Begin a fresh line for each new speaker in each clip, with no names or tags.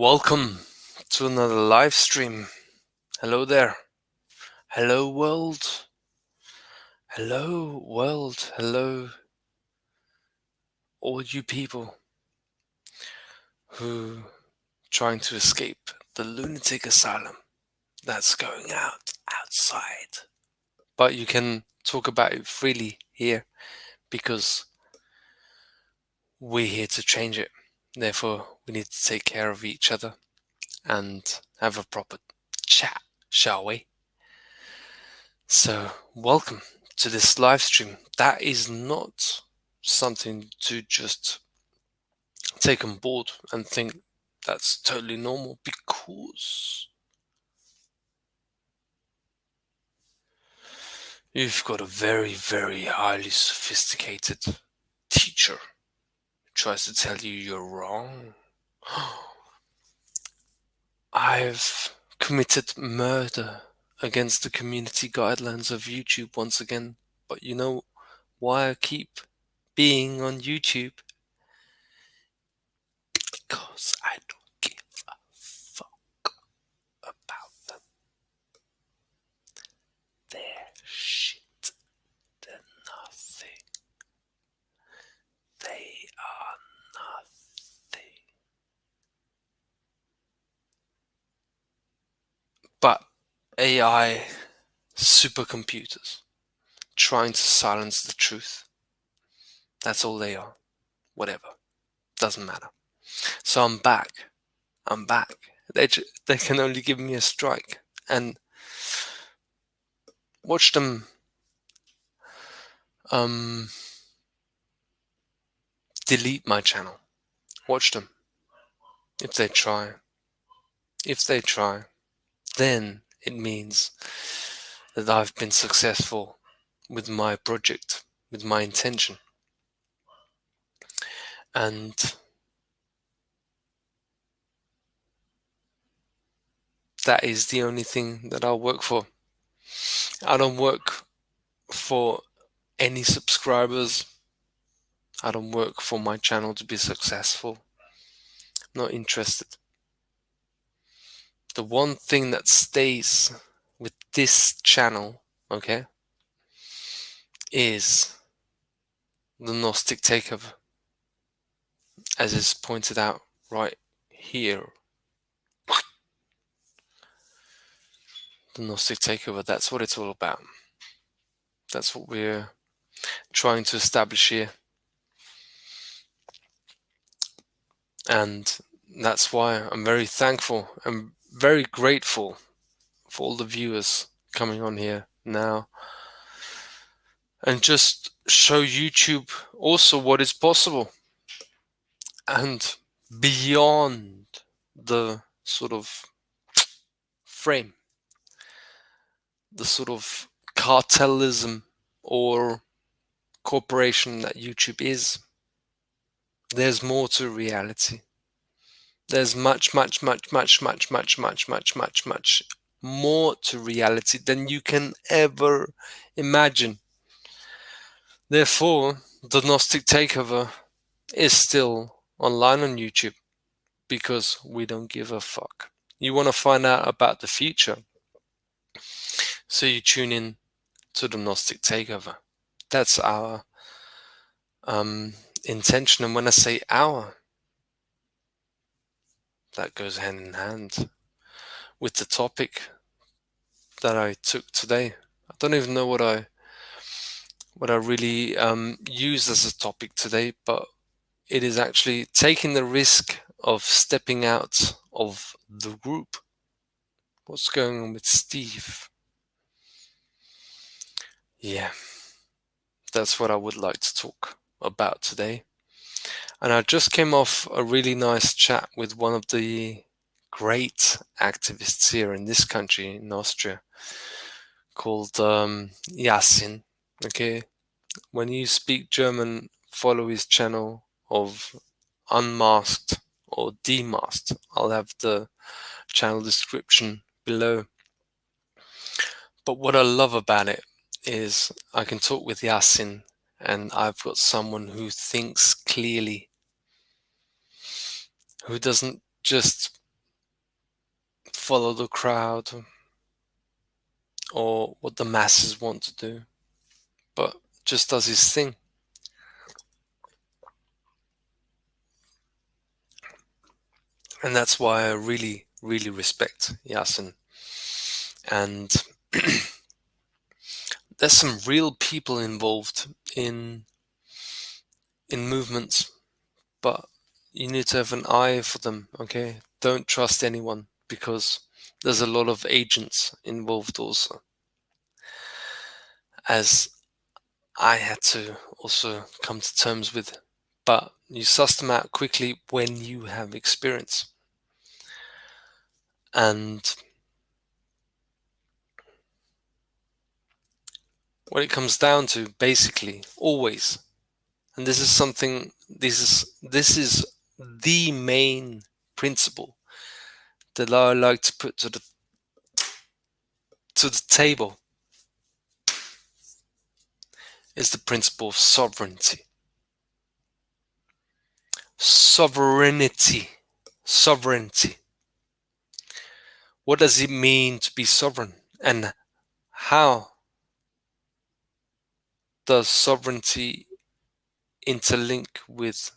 Welcome to another live stream. Hello there. Hello world. Hello world. Hello all you people who trying to escape the lunatic asylum that's going outside. But you can talk about it freely here because we're here to change it. Therefore, we need to take care of each other and have a proper chat, shall we? So, welcome to this live stream. That is not something to just take on board and think that's totally normal, because you've got a very, very highly sophisticated teacher who tries to tell you you're wrong. I've committed murder against the community guidelines of YouTube once again, but you know why I keep being on YouTube? Because I don't give a fuck about them. They're shit. They're nothing. They are nothing. But AI supercomputers trying to silence the truth. That's all they are. Whatever. Doesn't matter. So I'm back. They can only give me a strike. And watch them delete my channel. Watch them. If they try, then it means that I've been successful with my project, with my intention. And that is the only thing that I'll work for. I don't work for any subscribers. I don't work for my channel to be successful. I'm not interested. The one thing that stays with this channel, okay, is the Gnostic Takeover, as is pointed out right here. The Gnostic Takeover, that's what it's all about. That's what we're trying to establish here. And that's why I'm very thankful and very grateful for all the viewers coming on here now. And just show YouTube also what is possible. And beyond the sort of frame, the sort of cartelism or corporation that YouTube is, there's more to reality. There's much more to reality than you can ever imagine. Therefore, the Gnostic Takeover is still online on YouTube, because we don't give a fuck. You want to find out about the future, so you tune in to the Gnostic Takeover. That's our intention. And when I say our, that goes hand in hand with the topic that I took today. I don't even know what I really used as a topic today, but it is actually taking the risk of stepping out of the group. What's going on with Steve? Yeah, that's what I would like to talk about today. And I just came off a really nice chat with one of the great activists here in this country, in Austria, called Yasin. Okay, when you speak German, follow his channel of Unmasked or Demasked. I'll have the channel description below. But what I love about it is I can talk with Yasin, and I've got someone who thinks clearly, who doesn't just follow the crowd or what the masses want to do, but just does his thing. And that's why I really, really respect Yasin. And there's some real people involved in movements, but you need to have an eye for them, okay? Don't trust anyone, because there's a lot of agents involved also, as I had to also come to terms with. But you suss them out quickly when you have experience. And what it comes down to, basically, always, and this is the main principle that I like to put to the table, is the principle of sovereignty. Sovereignty. Sovereignty. What does it mean to be sovereign? And how does sovereignty interlink with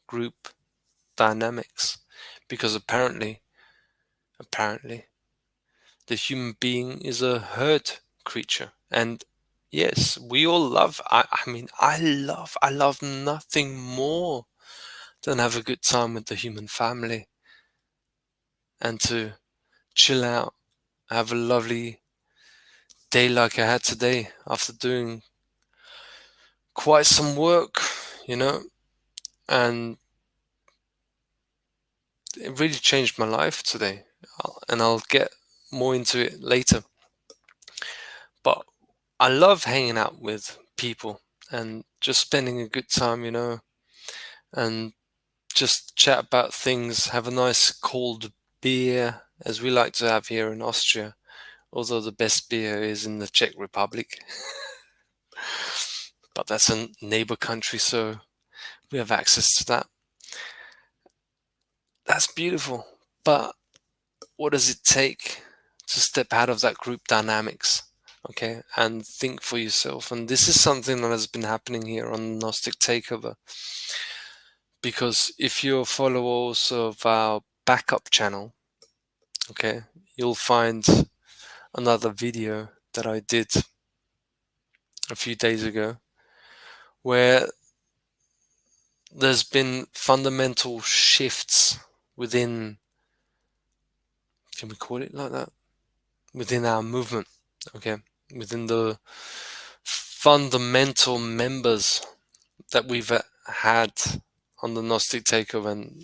group dynamics? Because apparently, the human being is a herd creature. And yes, we all love, I love nothing more than have a good time with the human family and to chill out, have a lovely day like I had today after doing quite some work, you know, and it really changed my life today. And I'll get more into it later. But I love hanging out with people and just spending a good time, you know, and just chat about things, have a nice cold beer, as we like to have here in Austria, although the best beer is in the Czech Republic. But that's a neighbor country, so we have access to that. That's beautiful. But what does it take to step out of that group dynamics, okay, and think for yourself? And this is something that has been happening here on Gnostic Takeover, because if you're followers of our backup channel, okay, you'll find another video that I did a few days ago where there's been fundamental shifts within, can we call it like that, within our movement, okay, within the fundamental members that we've had on the Gnostic Takeover, and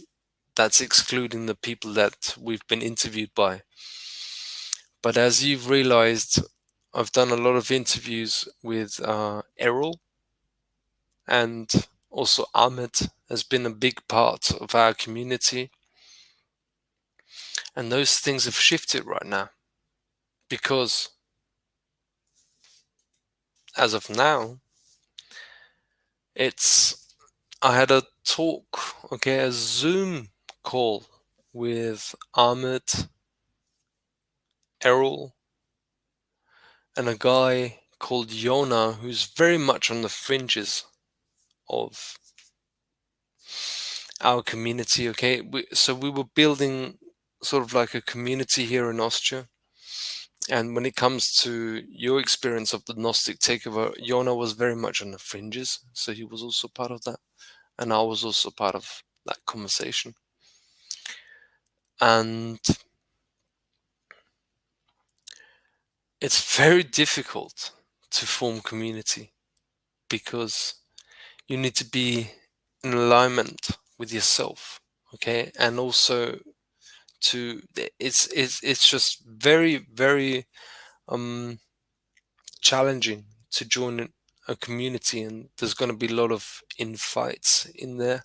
that's excluding the people that we've been interviewed by. But as you've realized, I've done a lot of interviews with Errol, and also Ahmed has been a big part of our community. And those things have shifted right now, because as of now, I had a talk, okay, a Zoom call with Ahmed, Errol, and a guy called Yona, who's very much on the fringes of our community, okay? So we were building sort of like a community here in Austria. And when it comes to your experience of the Gnostic Takeover, Yona was very much on the fringes, so he was also part of that. And I was also part of that conversation. And it's very difficult to form community, because you need to be in alignment with yourself, okay, and also it's just very, very challenging to join a community, and there's going to be a lot of infights in there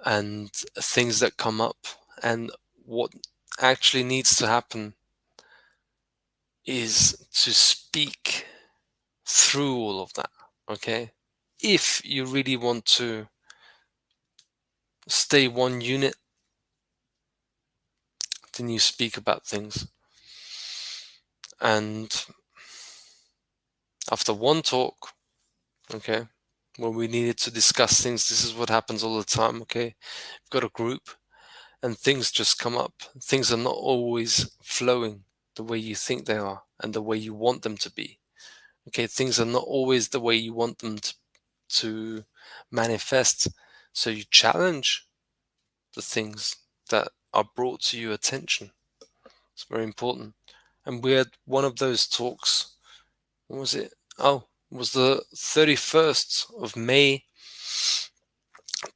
and things that come up. And what actually needs to happen is to speak through all of that, okay? If you really want to stay one unit, often you speak about things. And after one talk, okay, when we needed to discuss things, this is what happens all the time, okay? You've got a group and things just come up. Things are not always flowing the way you think they are and the way you want them to be. Okay, things are not always the way you want them to manifest. So you challenge the things that are brought to your attention. It's very important. And we had one of those talks. What was it? Oh, it was the 31st of May.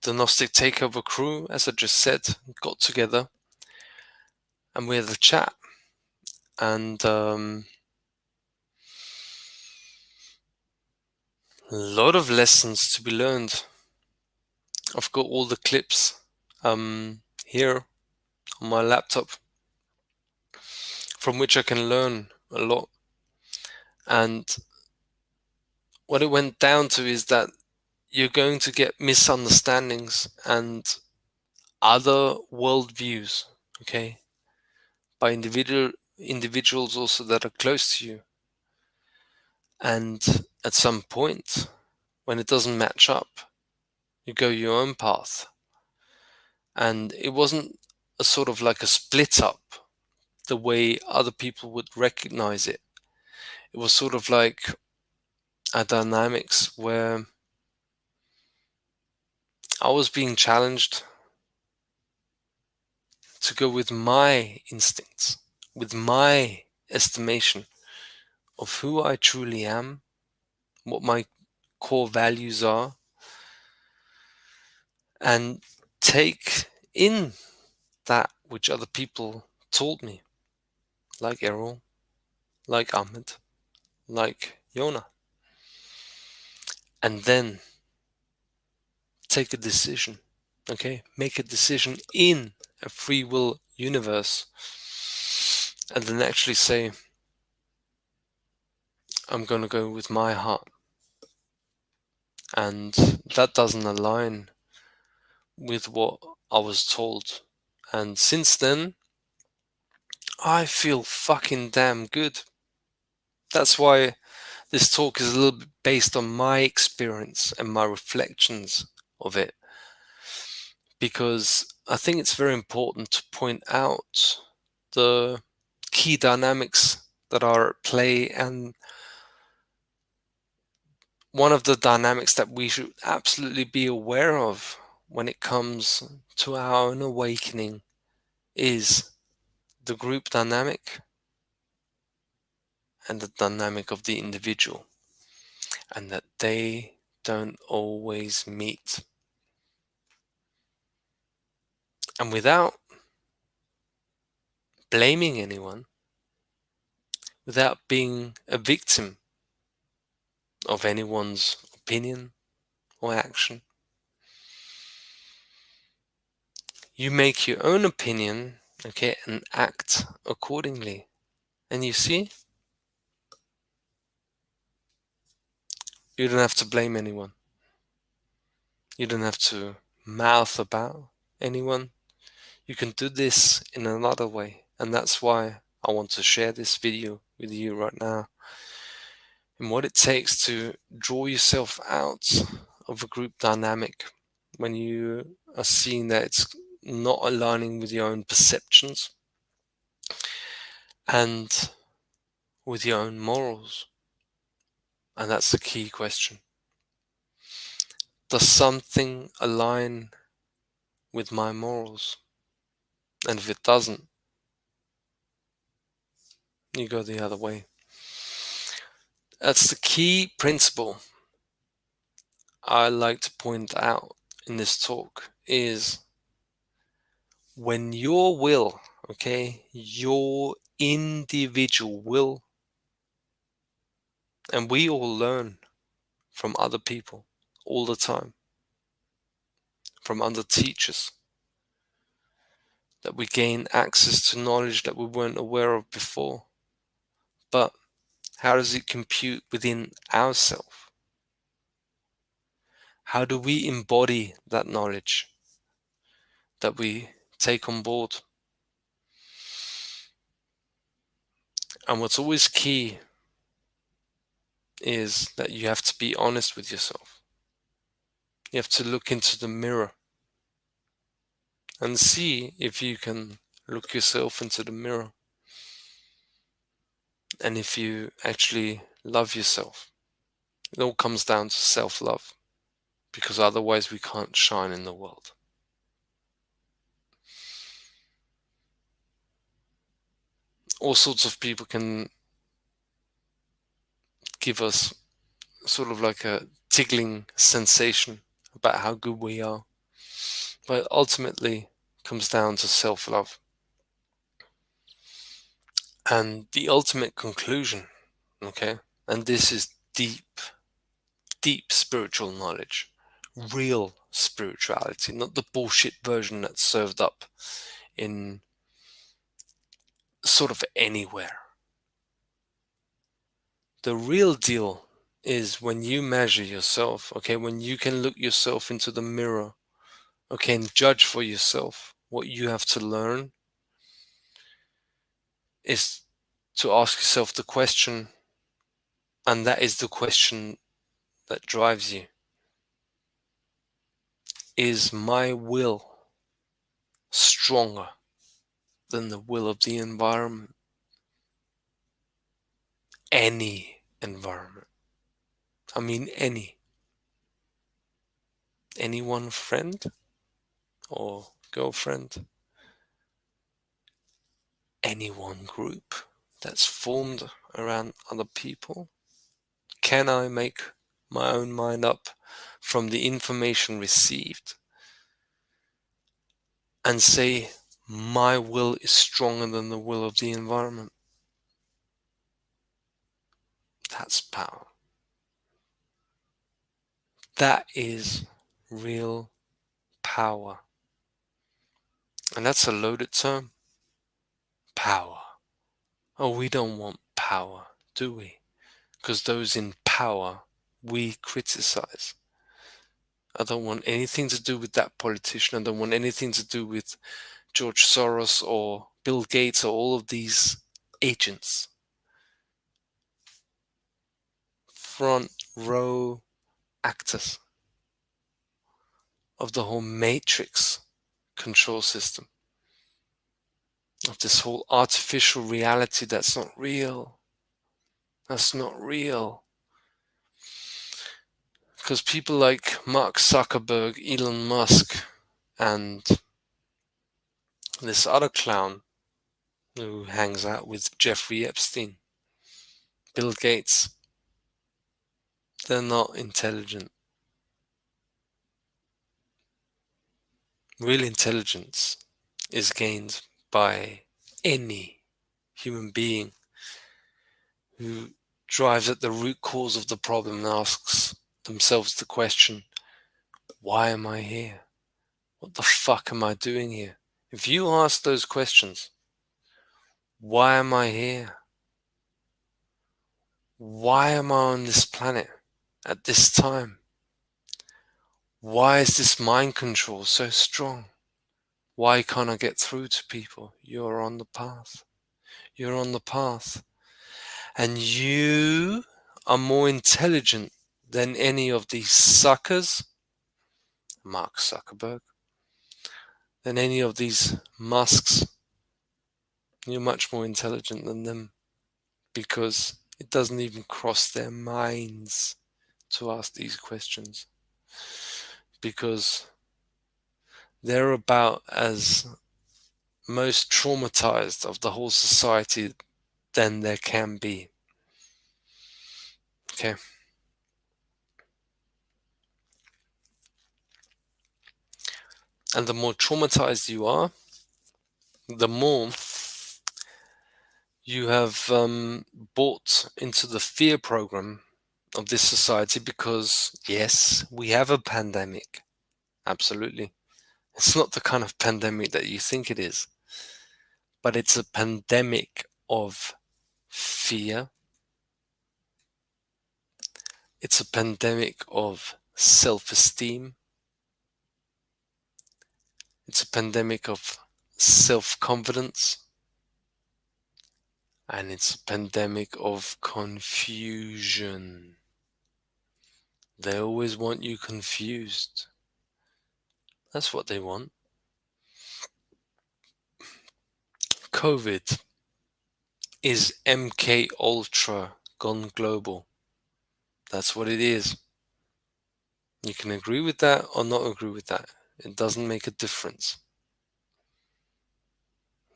The Gnostic Takeover crew, as I just said, got together and we had a chat. And a lot of lessons to be learned. I've got all the clips here on my laptop from which I can learn a lot. And what it went down to is that you're going to get misunderstandings and other worldviews, okay, by individuals also that are close to you. And at some point, when it doesn't match up, you go your own path. And it wasn't a sort of like a split up the way other people would recognize it. It was sort of like a dynamics where I was being challenged to go with my instincts, with my estimation of who I truly am, what my core values are, and take in that which other people told me, like Errol, like Ahmed, like Yona, and then take a decision, okay? Make a decision in a free will universe, and then actually say, I'm going to go with my heart. And that doesn't align with what I was told. And since then, I feel fucking damn good. That's why this talk is a little bit based on my experience and my reflections of it. Because I think it's very important to point out the key dynamics that are at play, and one of the dynamics that we should absolutely be aware of when it comes to our own awakening is the group dynamic and the dynamic of the individual, and that they don't always meet. And without blaming anyone, without being a victim of anyone's opinion or action, you make your own opinion, okay, and act accordingly. And you see, you don't have to blame anyone. You don't have to mouth about anyone. You can do this in another way. And that's why I want to share this video with you right now. And what it takes to draw yourself out of a group dynamic when you are seeing that it's not aligning with your own perceptions and with your own morals. And that's the key question. Does something align with my morals? And if it doesn't, you go the other way. That's the key principle I like to point out in this talk, is when your will, okay, your individual will, and we all learn from other people all the time, from other teachers, that we gain access to knowledge that we weren't aware of before. But how does it compute within ourselves? How do we embody that knowledge that we take on board? And what's always key is that you have to be honest with yourself. You have to look into the mirror and see if you can look yourself into the mirror and if you actually love yourself. It all comes down to self-love, because otherwise we can't shine in the world. All sorts of people can give us sort of like a tickling sensation about how good we are, but ultimately it comes down to self-love. And the ultimate conclusion, okay, and this is deep, deep spiritual knowledge, real spirituality, not the bullshit version that's served up in sort of anywhere. The real deal is when you measure yourself, okay, when you can look yourself into the mirror, okay, and judge for yourself. What you have to learn is to ask yourself the question, and that is the question that drives you. Is my will stronger than the will of the environment? Any environment. I mean any. Any one friend or girlfriend. Any one group that's formed around other people. Can I make my own mind up from the information received and say my will is stronger than the will of the environment? That's power. That is real power. And that's a loaded term. Power. Oh, we don't want power, do we? Because those in power, we criticize. I don't want anything to do with that politician. I don't want anything to do with George Soros or Bill Gates or all of these agents. Front row actors of the whole matrix control system, of this whole artificial reality that's not real. That's not real. Because people like Mark Zuckerberg, Elon Musk, and this other clown who hangs out with Jeffrey Epstein, Bill Gates, they're not intelligent. Real intelligence is gained by any human being who drives at the root cause of the problem and asks themselves the question, why am I here? What the fuck am I doing here? If you ask those questions, why am I here? Why am I on this planet at this time? Why is this mind control so strong? Why can't I get through to people? You're on the path. You're on the path. And you are more intelligent than any of these suckers, Mark Zuckerberg, than any of these Musks. You're much more intelligent than them, because it doesn't even cross their minds to ask these questions, because they're about as most traumatized of the whole society than there can be. Okay. And the more traumatized you are, the more you have bought into the fear program of this society, because yes, we have a pandemic. Absolutely. It's not the kind of pandemic that you think it is, but it's a pandemic of fear. It's a pandemic of self-esteem. It's a pandemic of self-confidence. And it's a pandemic of confusion. They always want you confused. That's what they want. COVID is MK Ultra gone global. That's what it is. You can agree with that or not agree with that. It doesn't make a difference.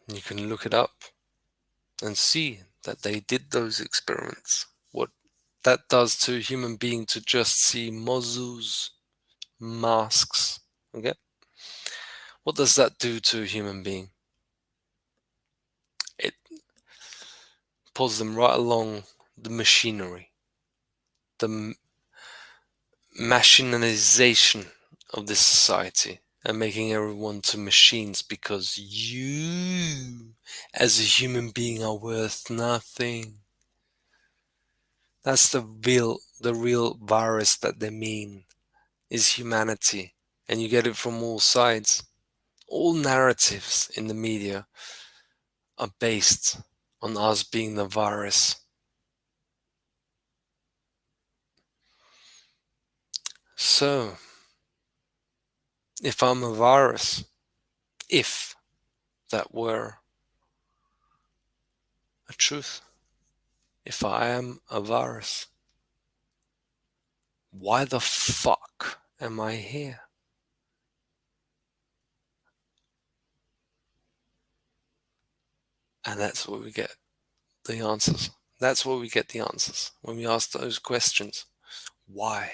You can look it up and see that they did those experiments. What that does to a human being to just see muzzles, masks. Okay? What does that do to a human being? It pulls them right along the machinery, the machinization of this society, and making everyone to machines because you, as a human being, are worth nothing. That's the real virus that they mean, is humanity. And you get it from all sides. All narratives in the media are based on us being the virus. So, if I'm a virus, if that were a truth, if I am a virus, why the fuck am I here? And that's where we get the answers. That's where we get the answers when we ask those questions. Why?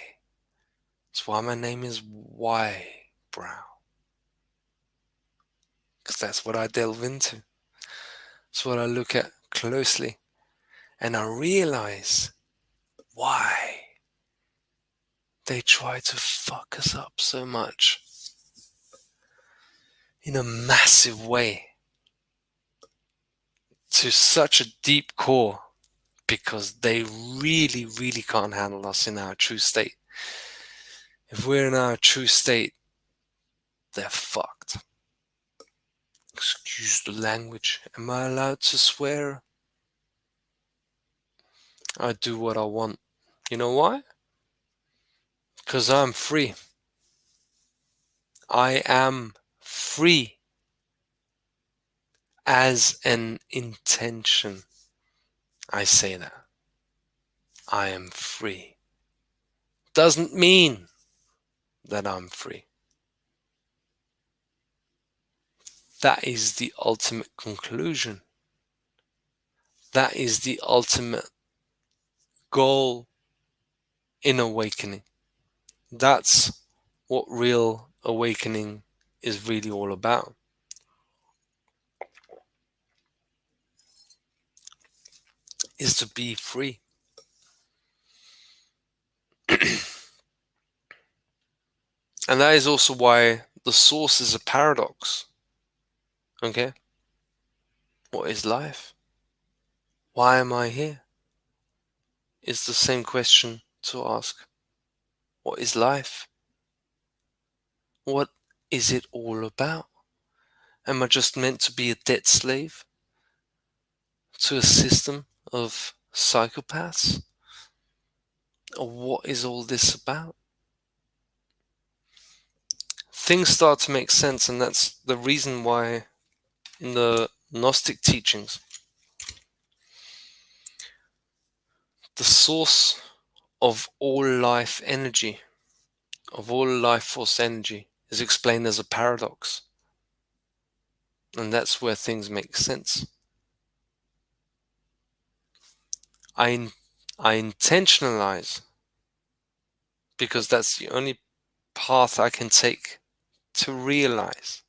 That's why my name is Why Brown. Because that's what I delve into. That's what I look at closely. And I realize why they try to fuck us up so much in a massive way to such a deep core, because they really, really can't handle us in our true state. If we're in our true state, they're fucked. Excuse the language. Am I allowed to swear? I do what I want. You know why? Because I'm free. I am free as an intention. I say that. I am free. Doesn't mean that I'm free. That is the ultimate conclusion. That is the ultimate goal in awakening. That's what real awakening is really all about. Is to be free. And that is also why the source is a paradox. Okay? What is life? Why am I here? It's the same question to ask. What is life? What is it all about? Am I just meant to be a debt slave to a system of psychopaths? Or what is all this about? Things start to make sense, and that's the reason why in the Gnostic teachings, the source of all life energy, of all life force energy, is explained as a paradox. And that's where things make sense. I intentionalize because that's the only path I can take to realize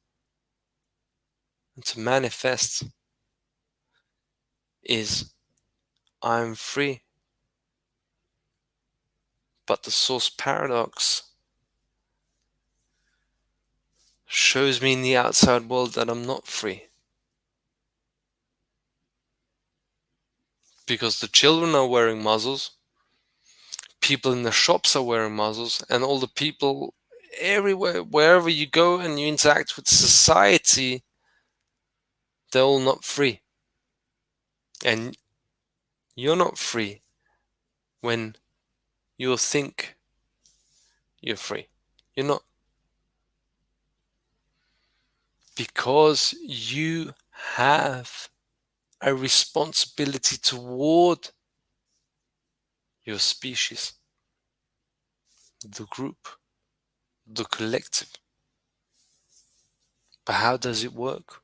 and to manifest is I'm free. But the source paradox shows me in the outside world that I'm not free. Because the children are wearing muzzles, people in the shops are wearing muzzles, and all the people everywhere, wherever you go and you interact with society, they're all not free. And you're not free when you think you're free. You're not. Because you have a responsibility toward your species, the group, the collective. But how does it work?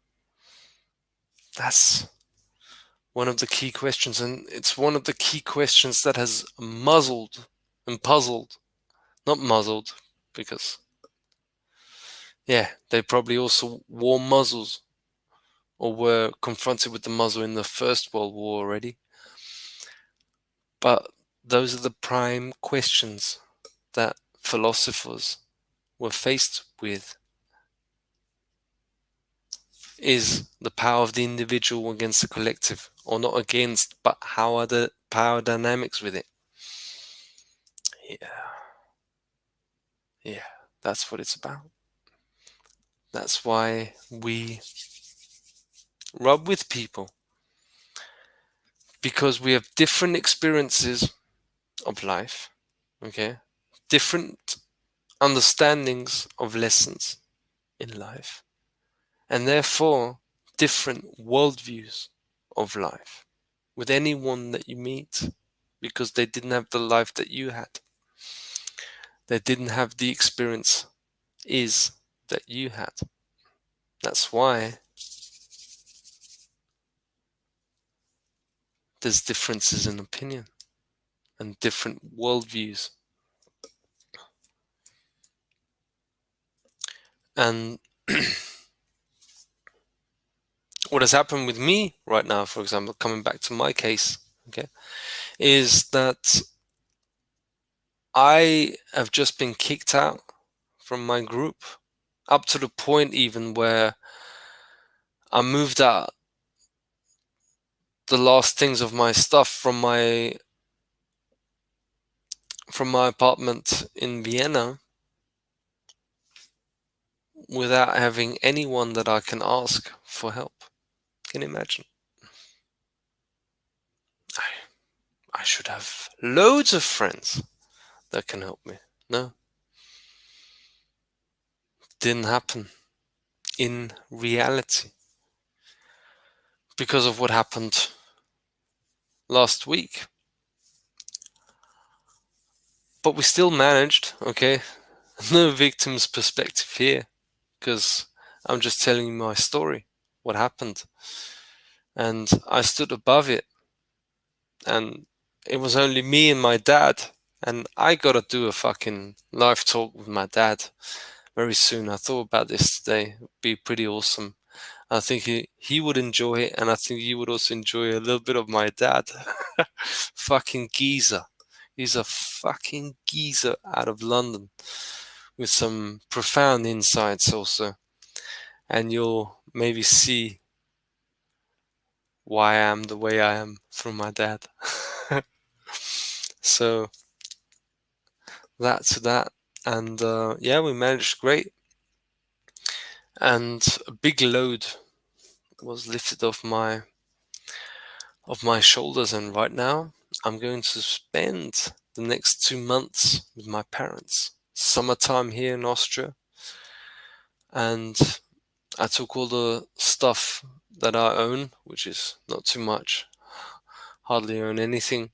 That's one of the key questions, and it's one of the key questions that has muzzled and puzzled, not muzzled, because, yeah, they probably also wore muzzles or were confronted with the muzzle in the First World War already. But those are the prime questions that philosophers were faced with. Is the power of the individual against the collective, or not against, but how are the power dynamics with it? Yeah, yeah, that's what it's about. That's why we rub with people, because we have different experiences of life, okay? Different understandings of lessons in life, and therefore different worldviews of life with anyone that you meet, because they didn't have the life that you had. They didn't have the experience is that you had. That's why there's differences in opinion and different worldviews. And what has happened with me right now, for example, coming back to my case, okay, is that I have just been kicked out from my group, up to the point even where I moved out the last things of my stuff from my apartment in Vienna without having anyone that I can ask for help. Can you imagine? I should have loads of friends that can help me. No, didn't happen in reality because of what happened last week. But we still managed, okay? No victim's perspective here, because I'm just telling you my story, what happened. And I stood above it, and it was only me and my dad. And I gotta do a fucking live talk with my dad very soon. I thought about this today. It'd be pretty awesome. I think he would enjoy it, and I think you would also enjoy a little bit of my dad. Fucking geezer. He's a fucking geezer out of London with some profound insights also. And you'll maybe see why I am the way I am through my dad. So that's that. And yeah, we managed great. And a big load was lifted off my shoulders, and right now I'm going to spend the next 2 months with my parents. Summertime here in Austria, and I took all the stuff that I own, which is not too much, hardly own anything.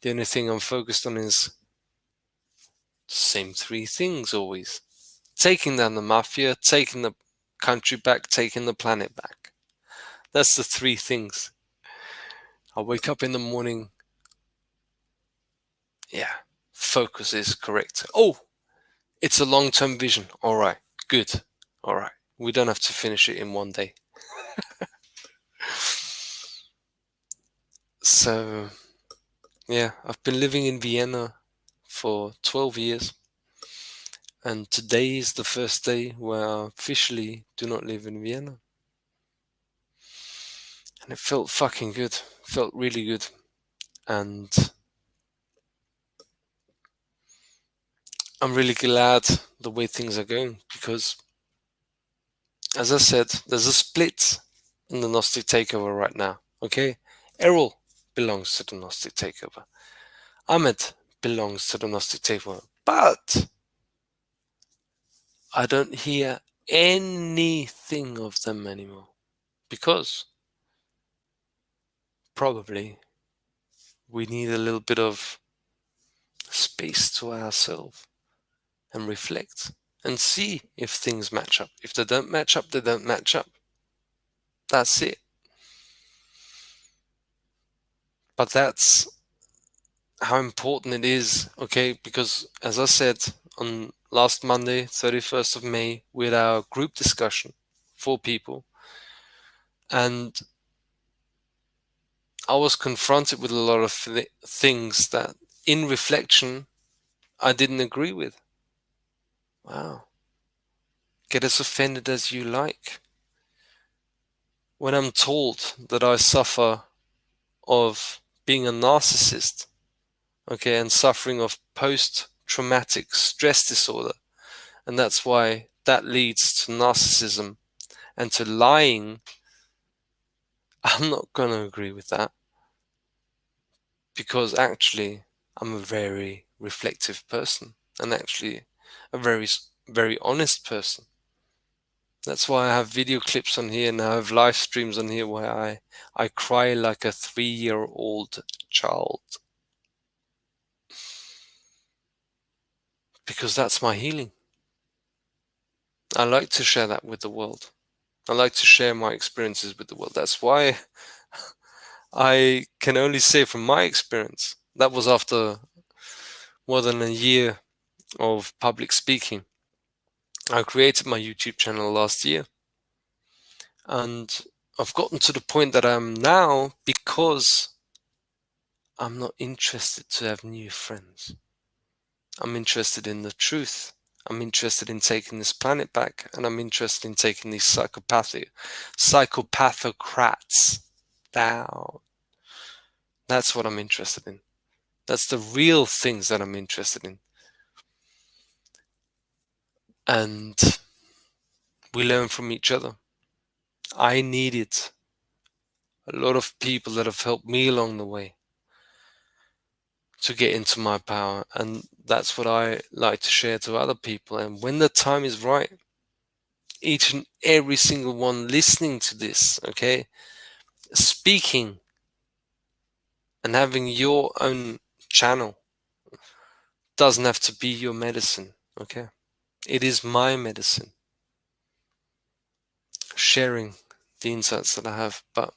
The only thing I'm focused on is the same three things always: taking down the mafia, taking the country back, taking the planet back. That's the three things. I wake up in the morning. Yeah, focus is correct. Oh, it's a long-term vision. All right, good. All right, we don't have to finish it in one day. So, yeah, I've been living in Vienna for 12 years, and today is the first day where I officially do not live in Vienna. And it felt fucking good. Felt really good. And I'm really glad the way things are going, because, as I said, there's a split in the Gnostic Takeover right now, okay? Errol belongs to the Gnostic Takeover. Ahmed belongs to the Gnostic Takeover. But I don't hear anything of them anymore. Because probably we need a little bit of space to ourselves and reflect and see if things match up. If they don't match up, they don't match up. That's it. But that's how important it is, okay? Because as I said, on last Monday, 31st of May, we had our group discussion, 4 people, and I was confronted with a lot of things that, in reflection, I didn't agree with. Wow. Get as offended as you like. When I'm told that I suffer of being a narcissist, okay, and suffering of post-traumatic stress disorder, and that's why that leads to narcissism and to lying, I'm not going to agree with that, because actually I'm a very reflective person and actually a very honest person. That's why I have video clips on here and I have live streams on here where I cry like a 3-year-old child, because that's my healing. I like to share that with the world. I like to share my experiences with the world. That's why I can only say from my experience, that was after more than a year of public speaking. I created my YouTube channel last year, and I've gotten to the point that I'm now because I'm not interested to have new friends. I'm interested in the truth. I'm interested in taking this planet back, and I'm interested in taking these psychopathocrats down. That's what I'm interested in. That's the real things that I'm interested in. And we learn from each other. I needed a lot of people that have helped me along the way to get into my power, and that's what I like to share to other people. And when the time is right, each and every single one listening to this, okay, speaking and having your own channel doesn't have to be your medicine, okay? It is my medicine, sharing the insights that I have, but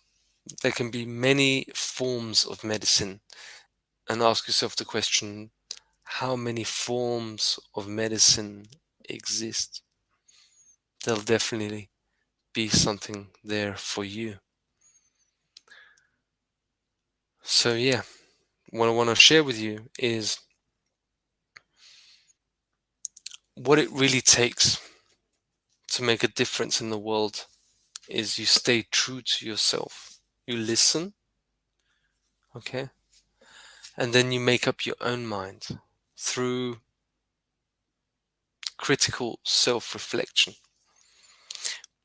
there can be many forms of medicine. And ask yourself the question, how many forms of medicine exist? There'll definitely be something there for you. So yeah, what I want to share with you is what it really takes to make a difference in the world is you stay true to yourself. You listen, okay? And then you make up your own mind through critical self-reflection.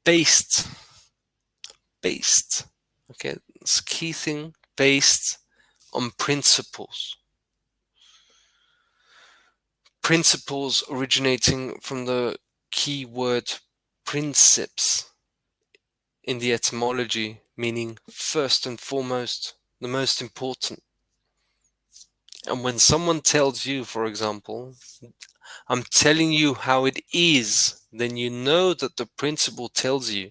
Based, okay? It's a key thing, based on principles. Principles originating from the key word principes in the etymology, meaning first and foremost, the most important. And when someone tells you, for example, I'm telling you how it is, then you know that the principle tells you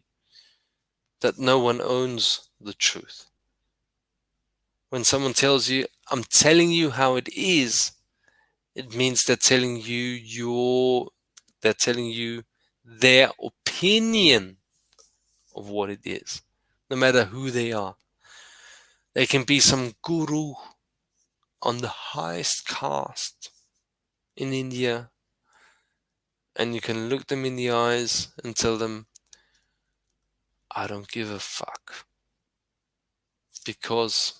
that no one owns the truth. When someone tells you, I'm telling you how it is, it means they're telling you their opinion of what it is, no matter who they are. They can be some guru on the highest caste in India, and you can look them in the eyes and tell them, I don't give a fuck. Because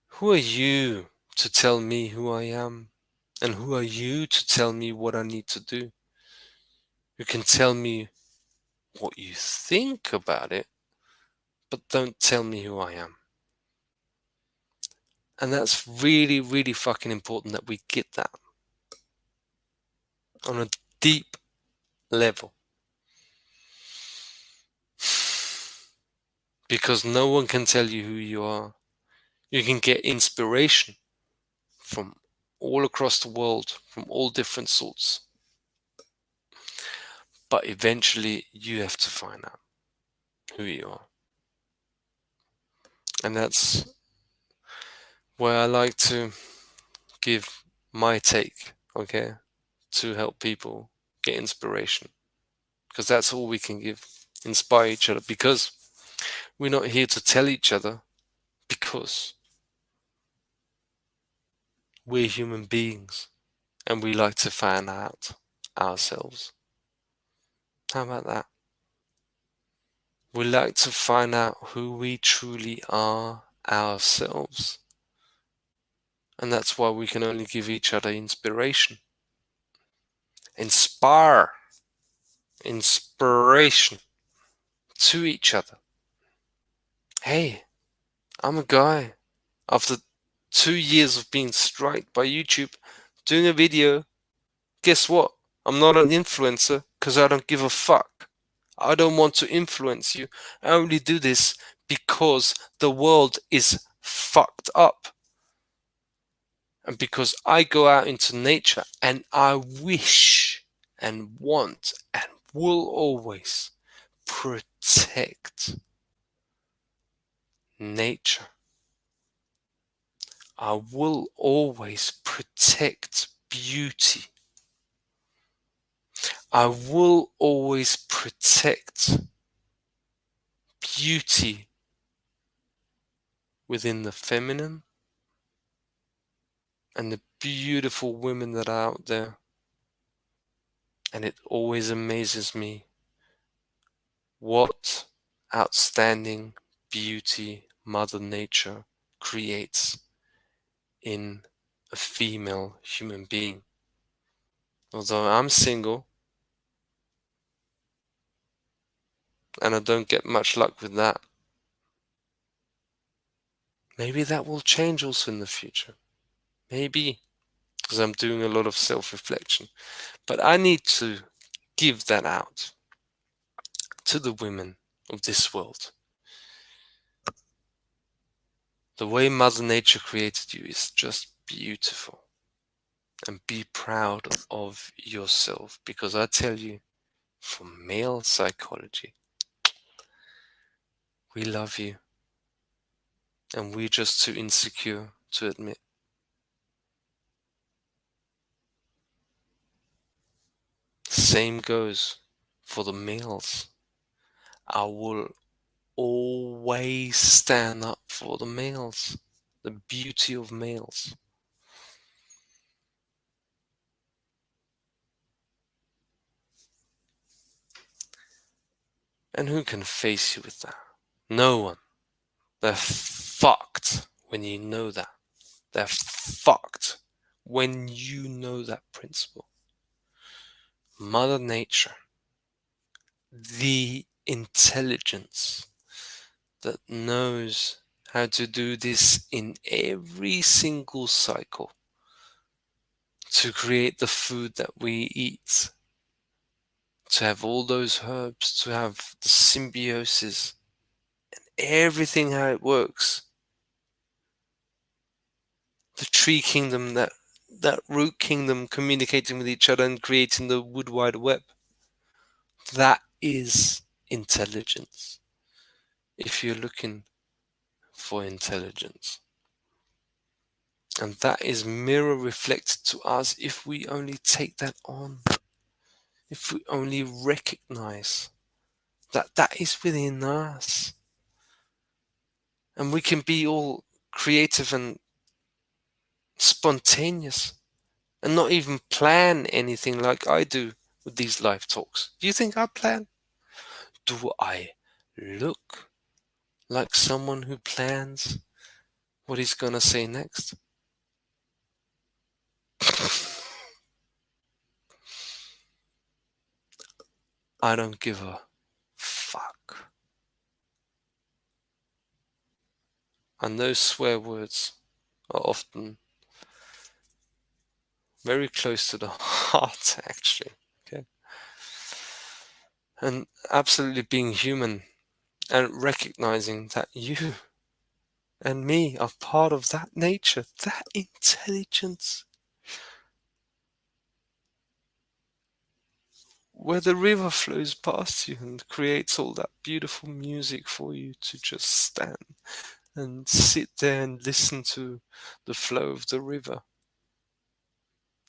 who are you to tell me who I am? And who are you to tell me what I need to do? You can tell me what you think about it, but don't tell me who I am. And that's really, really fucking important that we get that on a deep level. Because no one can tell you who you are. You can get inspiration from all across the world, from all different sorts. But eventually you have to find out who you are. And that's where I like to give my take, okay, to help people get inspiration. Because that's all we can give, inspire each other. Because we're not here to tell each other, because we're human beings and we like to find out ourselves. How about that? We like to find out who we truly are ourselves. And that's why we can only give each other inspiration. Inspiration to each other. Hey, I'm a guy. After 2 years of being striked by YouTube, doing a video, guess what? I'm not an influencer because I don't give a fuck. I don't want to influence you. I only do this because the world is fucked up. And because I go out into nature and I wish and want and will always protect nature. I will always protect beauty. I will always protect beauty within the feminine and the beautiful women that are out there. And it always amazes me what outstanding beauty Mother Nature creates in a female human being. Although I'm single and I don't get much luck with that, maybe that will change also in the future. Maybe, because I'm doing a lot of self-reflection. But I need to give that out to the women of this world. The way Mother Nature created you is just beautiful. And be proud of yourself, because I tell you, from male psychology, we love you and we're just too insecure to admit. Same goes for the males. I will always stand up for the males, the beauty of males. And who can face you with that? No one. They're fucked when you know that. They're fucked when you know that principle. Mother Nature, the intelligence that knows how to do this in every single cycle to create the food that we eat, to have all those herbs, to have the symbiosis, everything how it works. The tree kingdom, that root kingdom communicating with each other and creating the wood wide web. That is intelligence. If you're looking for intelligence. And that is mirror reflected to us if we only take that on. If we only recognize that that is within us. And we can be all creative and spontaneous and not even plan anything like I do with these live talks. Do you think I plan? Do I look like someone who plans what he's gonna say next? I don't give a fuck. And those swear words are often very close to the heart, actually. Okay. And absolutely being human and recognizing that you and me are part of that nature, that intelligence. Where the river flows past you and creates all that beautiful music for you to just stand and sit there and listen to the flow of the river.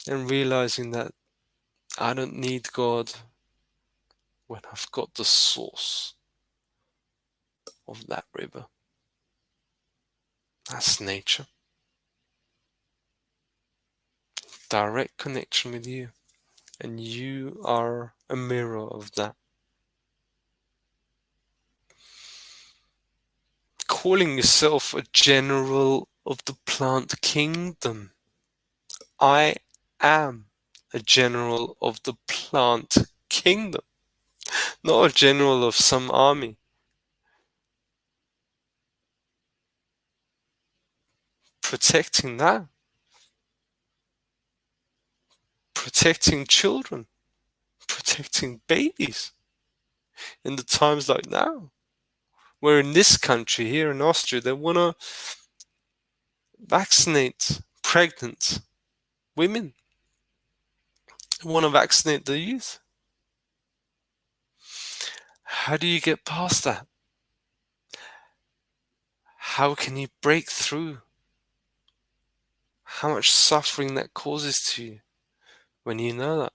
And realizing that I don't need God when I've got the source of that river. That's nature. Direct connection with you. And you are a mirror of that. Calling yourself a general of the plant kingdom. I am a general of the plant kingdom, not a general of some army. Protecting that, protecting children, protecting babies in the times like now, where in this country, here in Austria, they want to vaccinate pregnant women. They want to vaccinate the youth. How do you get past that? How can you break through how much suffering that causes to you when you know that?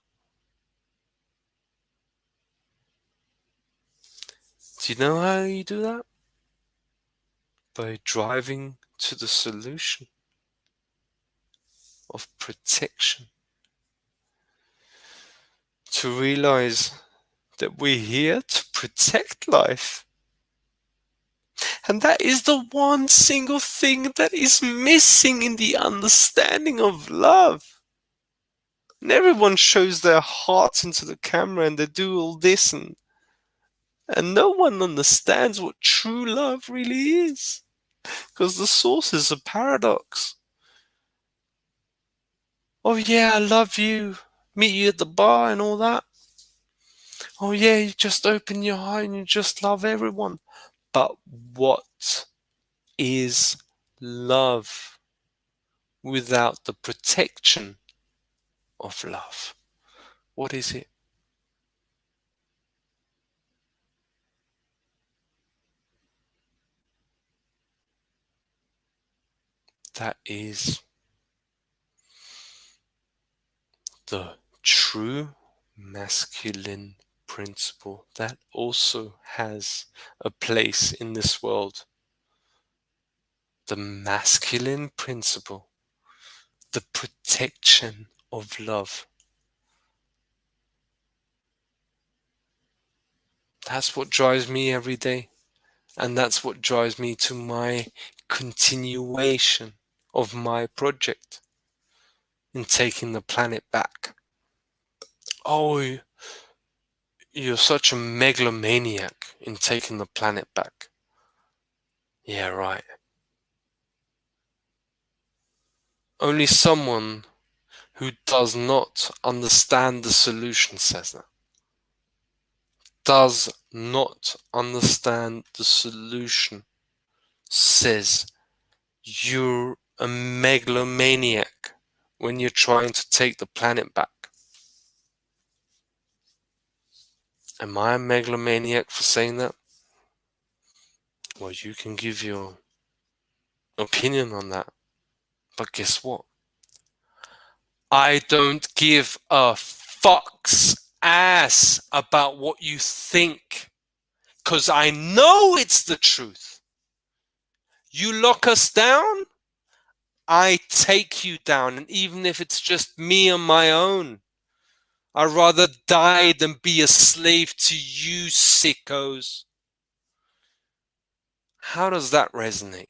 Do you know how you do that? By driving to the solution of protection. To realize that we're here to protect life. And that is the one single thing that is missing in the understanding of love. And everyone shows their hearts into the camera and they do all this, and no one understands what true love really is. Because the source is a paradox. Oh yeah, I love you, meet you at the bar and all that. Oh yeah, you just open your heart and you just love everyone. But what is love without the protection of love? What is it? That is the true masculine principle that also has a place in this world. The masculine principle, the protection of love. That's what drives me every day. And that's what drives me to my continuation of my project in taking the planet back. Oh, you're such a megalomaniac in taking the planet back. Yeah, right. Only someone who does not understand the solution says that. Does not understand the solution says you're a megalomaniac when you're trying to take the planet back. Am I a megalomaniac for saying that? Well, you can give your opinion on that. But guess what? I don't give a fuck's ass about what you think. 'Cause I know it's the truth. You lock us down, I take you down. And even if it's just me on my own, I'd rather die than be a slave to you sickos. How does that resonate?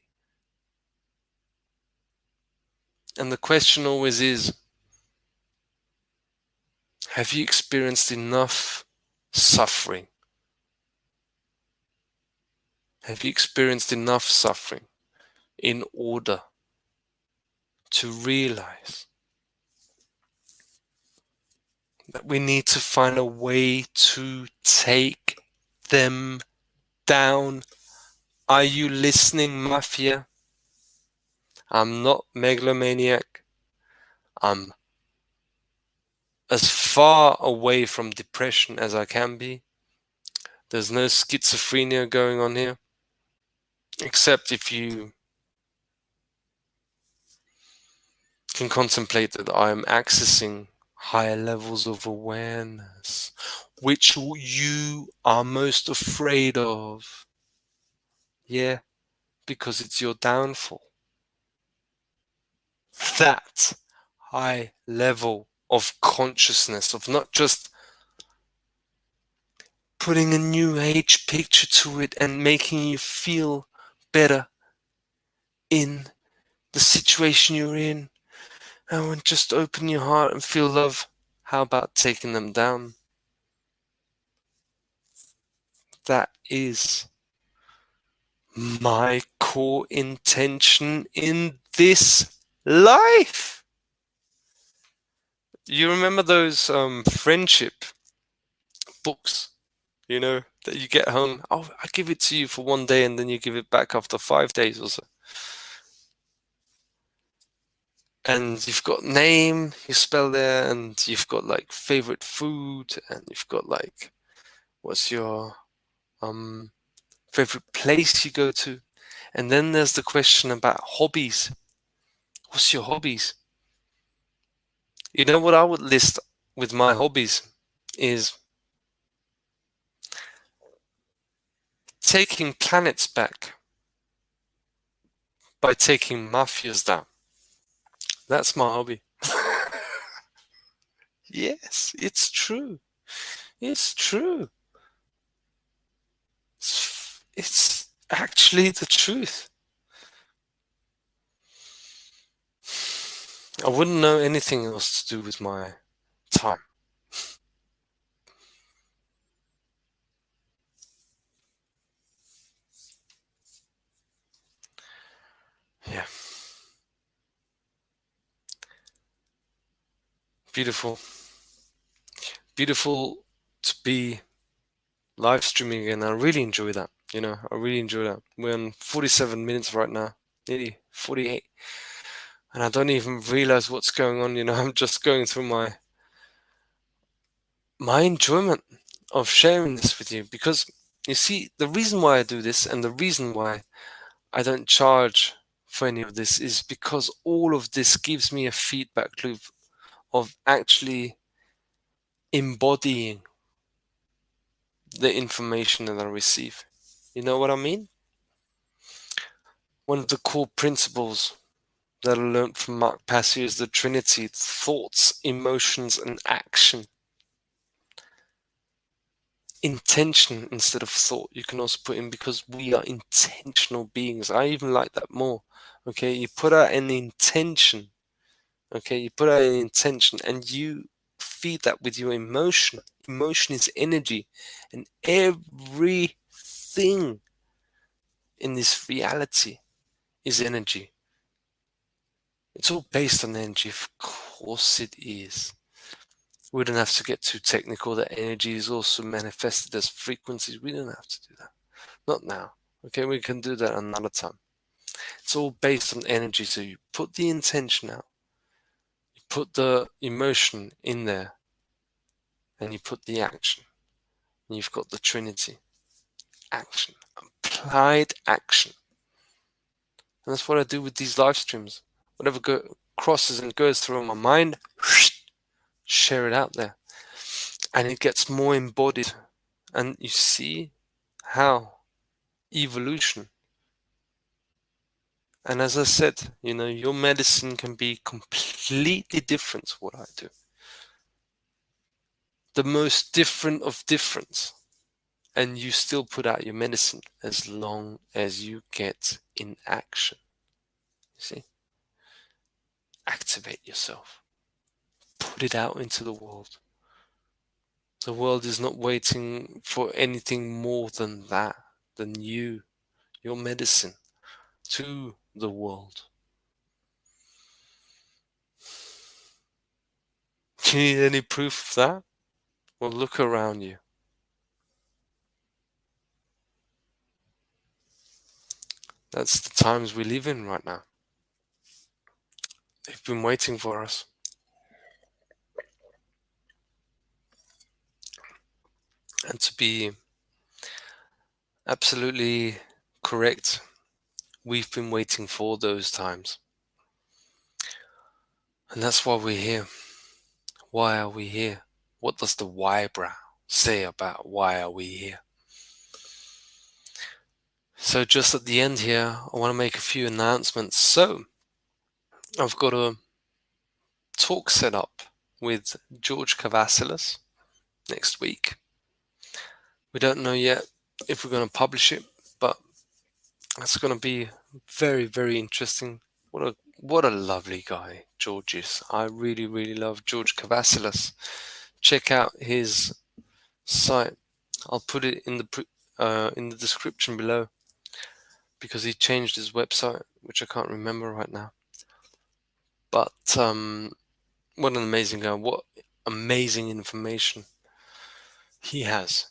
And the question always is, have you experienced enough suffering? Have you experienced enough suffering in order to realize that we need to find a way to take them down. Are you listening, Mafia? I'm not megalomaniac. I'm as far away from depression as I can be. There's no schizophrenia going on here, except if you can contemplate that I am accessing higher levels of awareness, which you are most afraid of. Yeah, because it's your downfall. That high level of consciousness, of not just putting a new age picture to it and making you feel better in the situation you're in. And just open your heart and feel love. How about taking them down? That is my core intention in this life. You remember those friendship books, that you get home? Oh, I give it to you for 1 day and then you give it back after 5 days or so. And you've got name, you spell there, and you've got like favorite food, and you've got like what's your favorite place you go to. And then there's the question about hobbies. What's your hobbies? You know what I would list with my hobbies is taking planets back by taking mafias down. That's my hobby. Yes, it's true. It's true. It's actually the truth. I wouldn't know anything else to do with my time. Yeah. Beautiful. Beautiful to be live streaming again. I really enjoy that. I really enjoy that. We're on 47 minutes right now, nearly 48. And I don't even realize what's going on. I'm just going through my enjoyment of sharing this with you, because you see, the reason why I do this and the reason why I don't charge for any of this is because all of this gives me a feedback loop of actually embodying the information that I receive. You know what I mean? One of the core principles that I learned from Mark Passio is the Trinity: thoughts, emotions, and action. Intention instead of thought, you can also put in, because we are intentional beings. I even like that more. Okay, you put out an intention. Okay, you put out an intention and you feed that with your emotion. Emotion is energy, and everything in this reality is energy. It's all based on energy. Of course it is. We don't have to get too technical. That energy is also manifested as frequencies. We don't have to do that. Not now. Okay, we can do that another time. It's all based on energy. So you put the intention out, you put the emotion in there, and you put the action. And you've got the Trinity. Action. Applied action. And that's what I do with these live streams. Whatever crosses and goes through my mind, share it out there. And it gets more embodied. And you see how evolution. And as I said, your medicine can be completely different to what I do. The most different of difference. And you still put out your medicine as long as you get in action. You see? Activate yourself. Put it out into the world. The world is not waiting for anything more than that, than you, your medicine, to the world. Do you need any proof of that? Well, look around you. That's the times we live in right now. They've been waiting for us. And to be absolutely correct, we've been waiting for those times. And that's why we're here. Why are we here? What does the why brow say about why are we here? So just at the end here, I want to make a few announcements. So I've got a talk set up with George Cavasilis next week. We don't know yet if we're going to publish it, but it's going to be very, very interesting. What a lovely guy George is. I really, really love George Cavasilis. Check out his site. I'll put it in the description below, because he changed his website, which I can't remember right now. But what an amazing guy! What amazing information he has.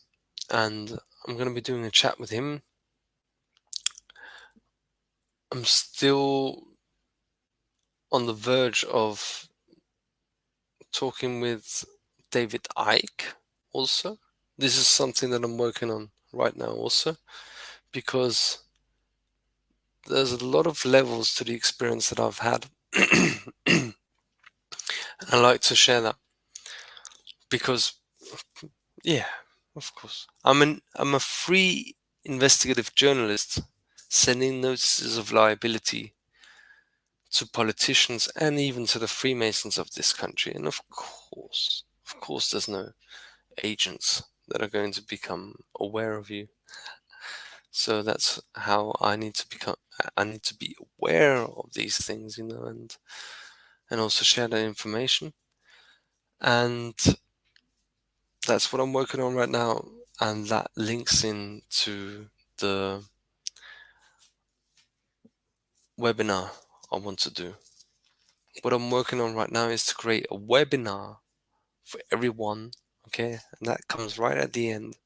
And I'm going to be doing a chat with him. I'm still on the verge of talking with David Icke also. This is something that I'm working on right now also, because there's a lot of levels to the experience that I've had. And I like to share that because, yeah, of course, I'm a free investigative journalist sending notices of liability to politicians and even to the Freemasons of this country. And of course, there's no agents that are going to become aware of you. So that's how I need to become. I need to be aware of these things, and also share that information. And that's what I'm working on right now, and that links into the webinar I want to do. What I'm working on right now is to create a webinar for everyone, okay? And that comes right at the end,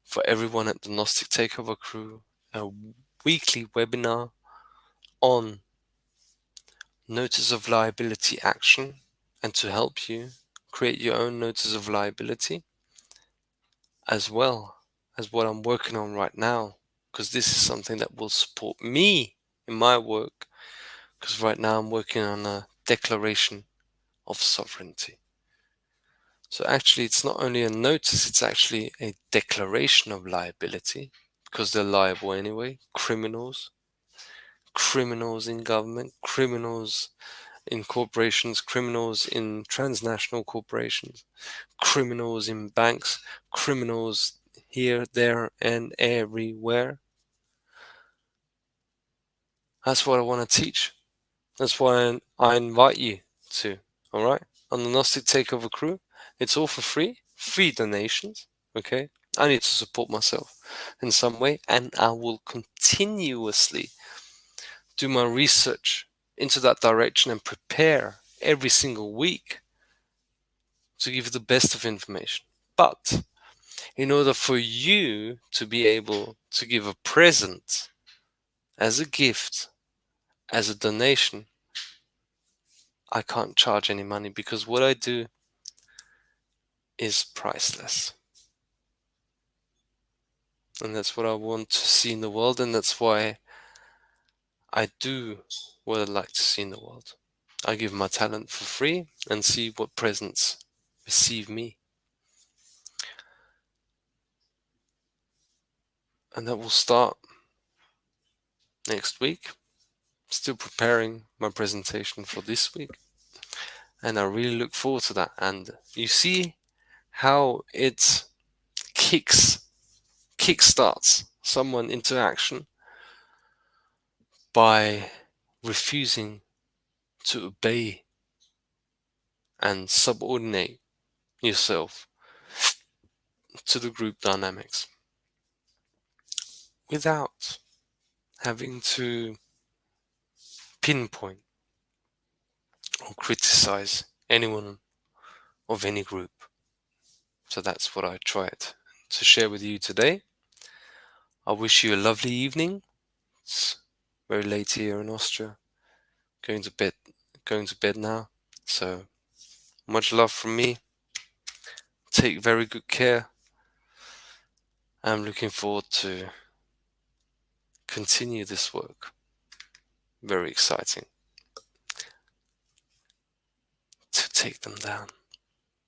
for everyone at the Gnostic Takeover crew, a weekly webinar on notice of liability action, and to help you create your own notice of liability, as well as what I'm working on right now, because this is something that will support me in my work, because right now I'm working on a declaration of sovereignty. So actually, it's not only a notice, it's actually a declaration of liability, because they're liable anyway. Criminals in government, criminals in corporations, criminals in transnational corporations, criminals in banks, criminals here, there, and everywhere. That's what I want to teach. That's why I invite you to, all right? On the Gnostic Takeover crew, it's all for free donations, okay? I need to support myself in some way, and I will continuously do my research into that direction and prepare every single week to give the best of information. But in order for you to be able to give a present as a gift, as a donation, I can't charge any money, because what I do is priceless. And that's what I want to see in the world, and that's why I do what I like to see in the world. I give my talent for free and see what presents receive me. And that will start next week. Still preparing my presentation for this week, and I really look forward to that. And you see how it kickstarts someone into action by refusing to obey and subordinate yourself to the group dynamics without having to pinpoint or criticize anyone of any group. So that's what I tried to share with you today. I wish you a lovely evening. It's very late here in Austria. Going to bed now. So much love from me. Take very good care. I'm looking forward to continue this work. Very exciting to take them down.